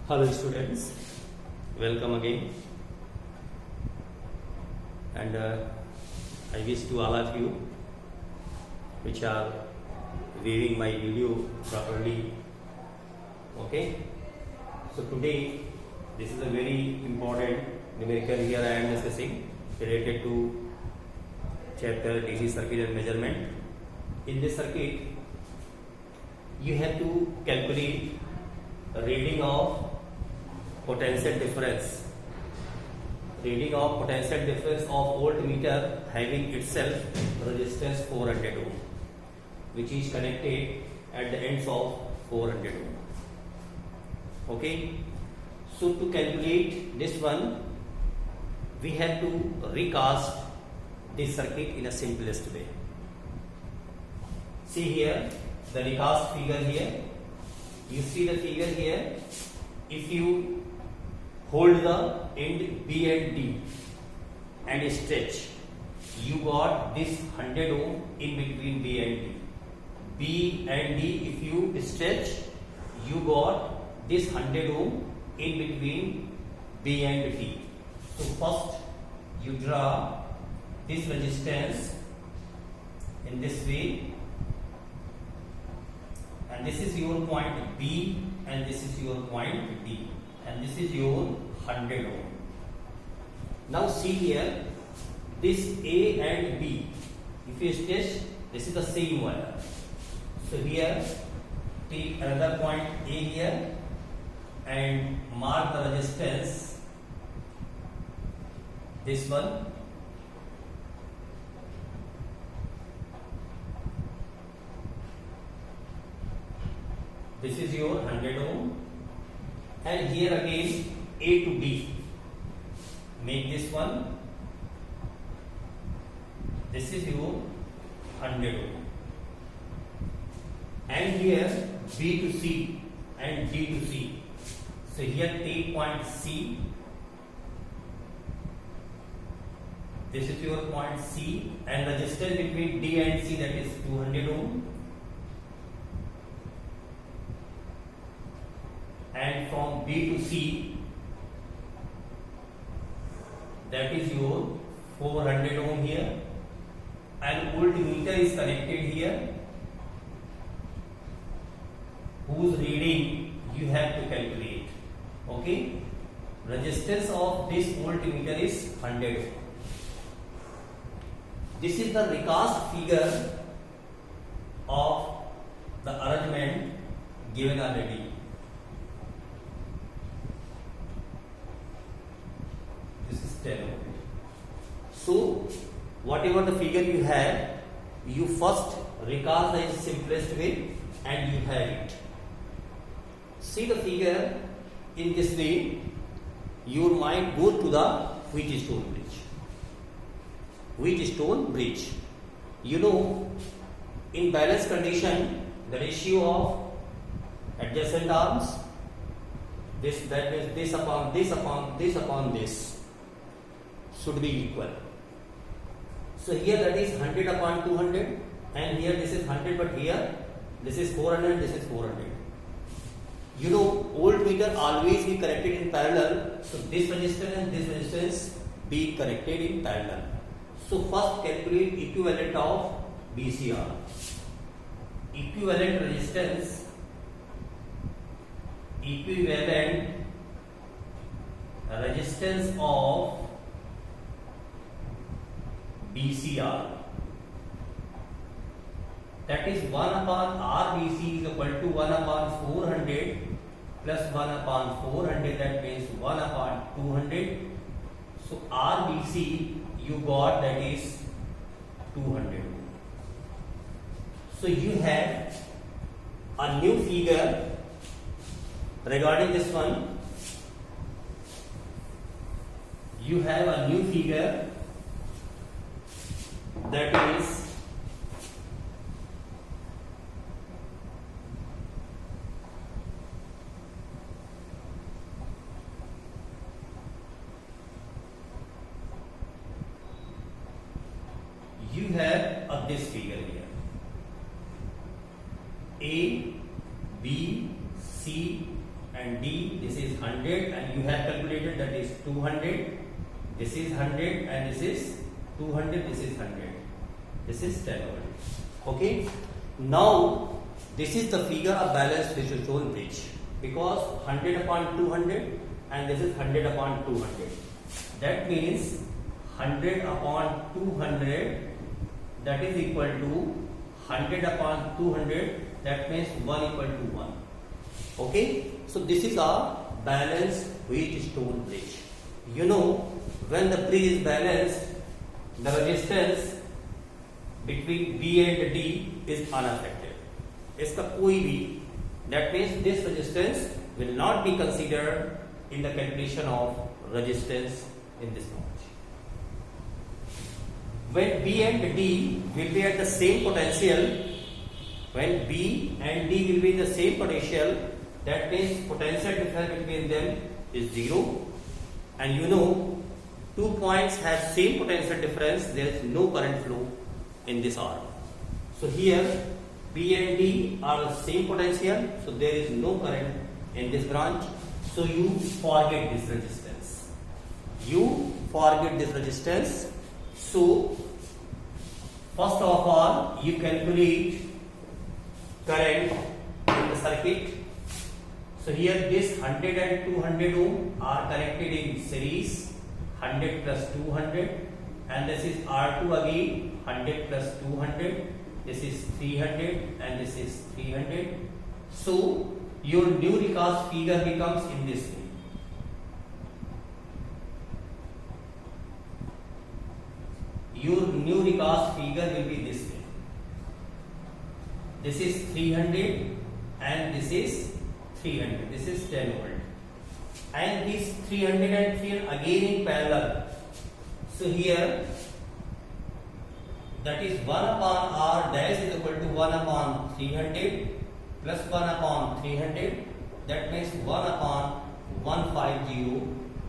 Hello students, welcome again, and I wish to all of you which are viewing my video properly. Okay, so today this is a very important numerical here I am discussing related to chapter DC circuit and measurement. In this circuit you have to calculate reading of potential difference of voltmeter having itself resistance 400 ohm, which is connected at the ends of 400 ohm. Okay, so to calculate this one, we have to recast this circuit in a simplest way. See here the recast figure here. You see the figure here. If you hold the end B and D and stretch, you got this 100 ohm in between B and D. B and D, if you stretch, you got this 100 ohm in between B and D. So first you draw this resistance in this way, and this is your point B and this is your point D, and this is your 100 ohm. Now see here, this A and B, if you stretch, this is the same wire. So here take another point A here and mark the resistance, this one. This is your 100 ohm, and here again A to D, make this one. This is your 100 ohm, and here B to C and D to C. So here take point C. This is your point C, and the distance between D and C, that is 200 ohm. And from B to C, that is your 400 ohm here, and voltmeter is connected here, whose reading you have to calculate. Okay, resistance of this voltmeter is 100 ohm. This is the recast figure of the arrangement given already. So whatever the figure you have, you first recast the simplest way and you have it. See the figure in this way, your mind goes to the Wheatstone bridge. Wheatstone bridge. You know, in balance condition, the ratio of adjacent arms, that means this upon this upon this upon this, should be equal. So here that is 100 upon 200, and here this is 100, but here this is 400, this is 400. You know, voltmeter always be connected in parallel, so this resistance and this resistance be connected in parallel. So first calculate equivalent of BCR. Equivalent resistance, equivalent resistance of BCR, that is 1 upon RBC is equal to 1 upon 400 plus 1 upon 400, that means 1 upon 200. So RBC you got, that is 200. So you have a new figure regarding this one. You have a new figure, that is you have this figure here. A, B, C and D, this is 100 and you have calculated that is 200, this is 100 and this is 200, this is 100, this is 10 volt. Okay, now this is the figure of balanced Fisher-Tropsch bridge, because 100 upon 200 and this is 100 upon 200. That means 100 upon 200, that is equal to 100 upon 200, that means 1 equal to 1. Okay, so this is our balanced Wheatstone bridge. You know, when the bridge is balanced, the resistance between B and D is unaffected. इसका कोई भी, that means this resistance will not be considered in the calculation of resistance in this branch. When B and D will be at the same potential, when B and D will be in the same potential, that means potential difference between them is 0. And you know, 2 points have same potential difference, there is no current flow in this arm. So here B and D are the same potential, so there is no current in this branch. So you forget this resistance. You forget this resistance. So first of all, you calculate current in the circuit. So here this 100 and 200 ohm are connected in series, 100 plus 200, and this is R2 again, 100 plus 200, this is 300 and this is 300. So your new recast figure becomes in this way. Your new recast figure will be this way. This is 300 and this is 300. This is 10 volt. And these 300 and 300 again in parallel. So here that is 1 upon R dash is equal to 1 upon 300 plus 1 upon 300. That means 1 upon 150,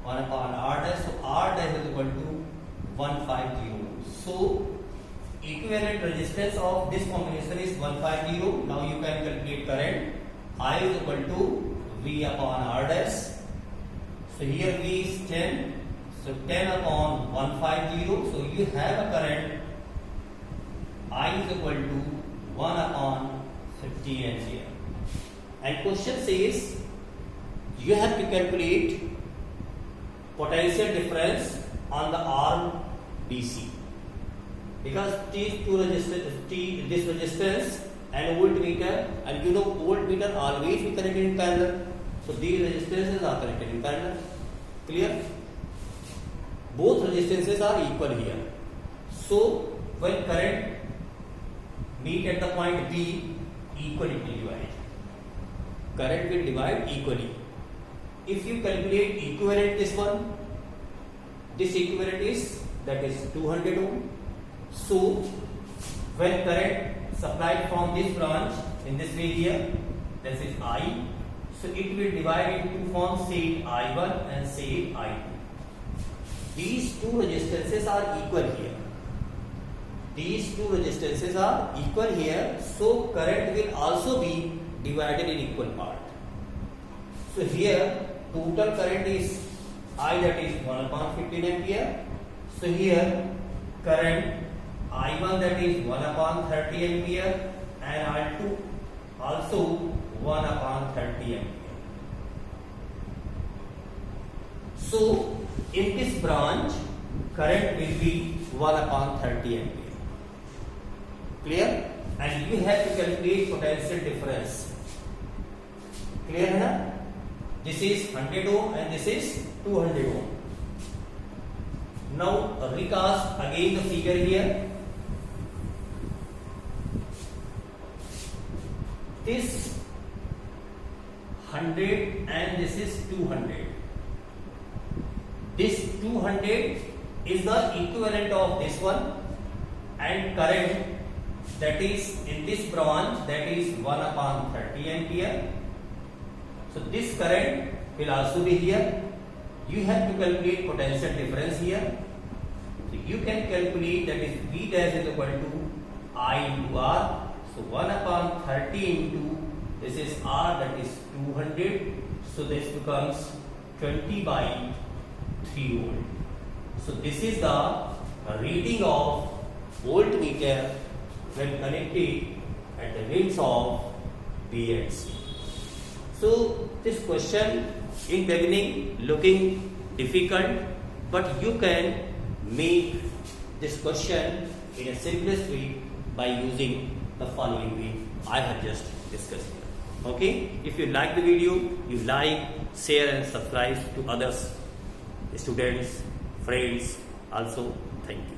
1 upon R dash. So R dash is equal to 150. So equivalent resistance of this combination is 150. Now you can calculate current. I is equal to V upon R dash. So here V is 10. So 10 upon 150. So you have a current I is equal to 1 upon 50 ampere. And question says you have to calculate potential difference on the arm BC. Because these two resistors, this resistance and voltmeter, and you know voltmeter always be connected in parallel. So these resistances are connected in parallel. Clear? Both resistances are equal here. So when current meet at the point B, equally it will divide. Current will divide equally. If you calculate equivalent this equivalent is, that is 200 ohm. So when current supplied from this branch in this way here, this is I. So it will divide in two forms, say it I1 and say it I2. These two resistances are equal here. These two resistances are equal here. So current will also be divided in equal part. So here total current is I, that is 1 upon 15 ampere. So here current I1, that is 1 upon 30 ampere, and I2 also 1 upon 30 ampere. So in this branch current will be 1 upon 30 ampere. Clear? And you have to calculate potential difference. Clear है ना? This is 100 ohm and this is 200 ohm. Now recast again the figure here. This 100 and this is 200. This 200 is the equivalent of this one, and current that is in this branch, that is 1 upon 30 ampere. So this current will also be here. You have to calculate potential difference here. So you can calculate, that is V dash is equal to I into R. So 1 upon 30 into This is R, that is 200. So this becomes 20 by 3 volt. So this is the reading of voltmeter when connected at the ends of B and C. So this question in beginning looking difficult, but you can make this question in a simplest way by using the following way I have just discussed here. Okay, if you like the video, you like, share and subscribe to others, students, friends also. Thank you.